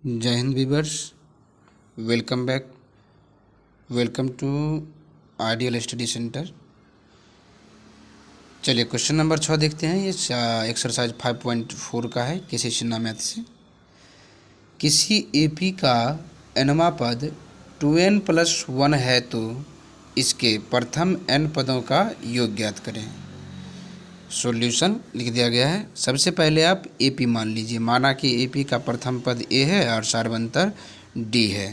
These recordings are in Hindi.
जय हिंद viewers, welcome back. Welcome to ideal study centre. चलिए क्वेश्चन नंबर 6 देखते हैं। ये एक्सरसाइज 5.4 का है किसी शिना मैथ से। किसी एपी का nवां पद 2n+1 है तो इसके प्रथम n पदों का योग ज्ञात करें। सॉल्यूशन लिख दिया गया है। सबसे पहले आप एपी मान लीजिए। माना कि एपी का प्रथम पद ए है और सार्वंतर डी है।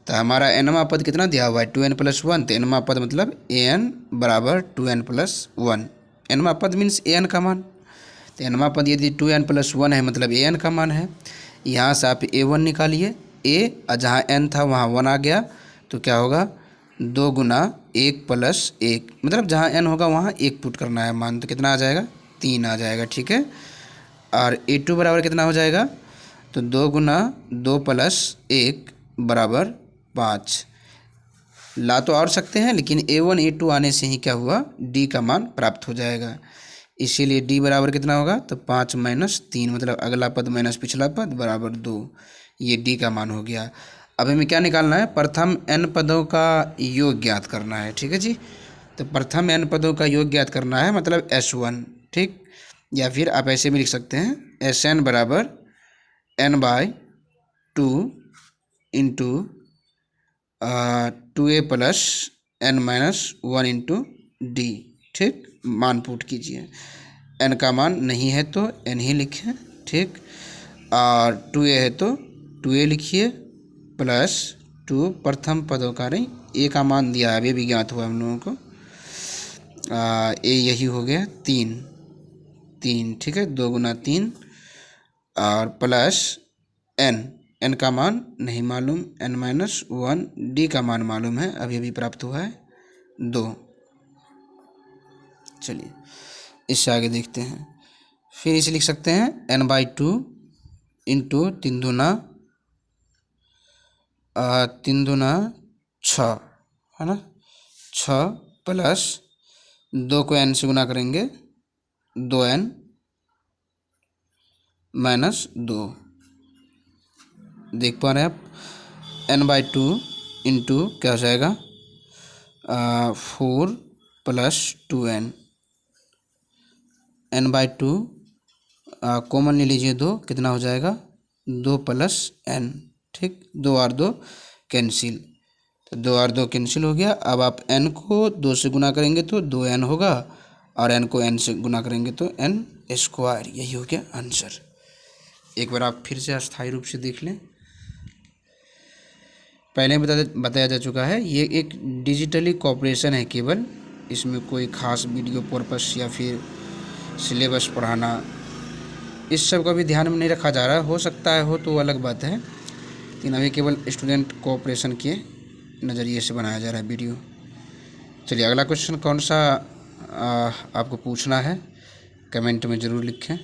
तो हमारा nवां पद कितना दिया हुआ है 2n+1। तो nवां पद मतलब an बराबर 2n+1। nवां पद मीन्स an का मान। तो nवां पद यदि 2n+1 है मतलब an का मान है। यहाँ से आप a1 निकालिए। a जहाँ n था वहाँ 1 आ गया तो क्या होगा 2 गुना 1 + 1 मतलब जहाँ n होगा वहाँ 1 पुट करना है मान। तो कितना आ जाएगा 3 आ जाएगा। ठीक है। और a2 बराबर कितना हो जाएगा तो 2 गुना 2 + 1 बराबर 5 ला तो और सकते हैं, लेकिन a1 a2 आने से ही क्या हुआ d का मान प्राप्त हो जाएगा। इसीलिए d बराबर कितना होगा तो 5 - 3 मतलब अगला पद माइनस पिछला पद बराबर 2। ये d का मान हो गया। अब हमें क्या निकालना है, प्रथम n पदों का योग ज्ञात करना है। ठीक है जी। तो प्रथम n पदों का योग ज्ञात करना है मतलब s1। ठीक। या फिर आप ऐसे भी लिख सकते हैं sn बराबर n/2 into 2a + n-1 into D. ठीक। मान पुट कीजिए। n का मान नहीं है तो n ही लिखें। ठीक। और 2a है तो 2a लिखिए प्लस 2 प्रथम पदों का नहीं a का मान दिया है, अभी भी ज्ञात हुआ हम लोगों को। a यही हो गया 3। ठीक है। 2 गुना 3 और प्लस n का मान नहीं मालूम, n-1 d का मान मालूम है, अभी अभी प्राप्त हुआ है 2। चलिए इससे आगे देखते हैं। फिर इसे लिख सकते हैं n/2 इंटू 3 दूना 6 है ना। 6 प्लस 2 को n से गुना करेंगे 2n - 2। देख पा रहे हैं आप n/2 इंटू क्या हो जाएगा 4 + 2n। n/2 कॉमन ले लीजिए 2, कितना हो जाएगा 2 + n। ठीक। 2 और 2 कैंसिल, तो 2 और 2 कैंसिल हो गया। अब आप n को 2 से गुना करेंगे तो 2n होगा और n को n से गुना करेंगे तो n²। यही हो गया आंसर। एक बार आप फिर से अस्थायी रूप से देख लें। पहले बताया जा चुका है ये एक डिजिटली कॉपरेशन है केवल, इसमें कोई ख़ास वीडियो पर्पस या फिर सिलेबस पढ़ाना इस सब का भी ध्यान में नहीं रखा जा रहा है। हो सकता है हो तो अलग बात है, लेकिन अभी केवल स्टूडेंट कोऑपरेशन के नज़रिए से बनाया जा रहा है वीडियो। चलिए अगला क्वेश्चन कौन सा आपको पूछना है कमेंट में ज़रूर लिखें।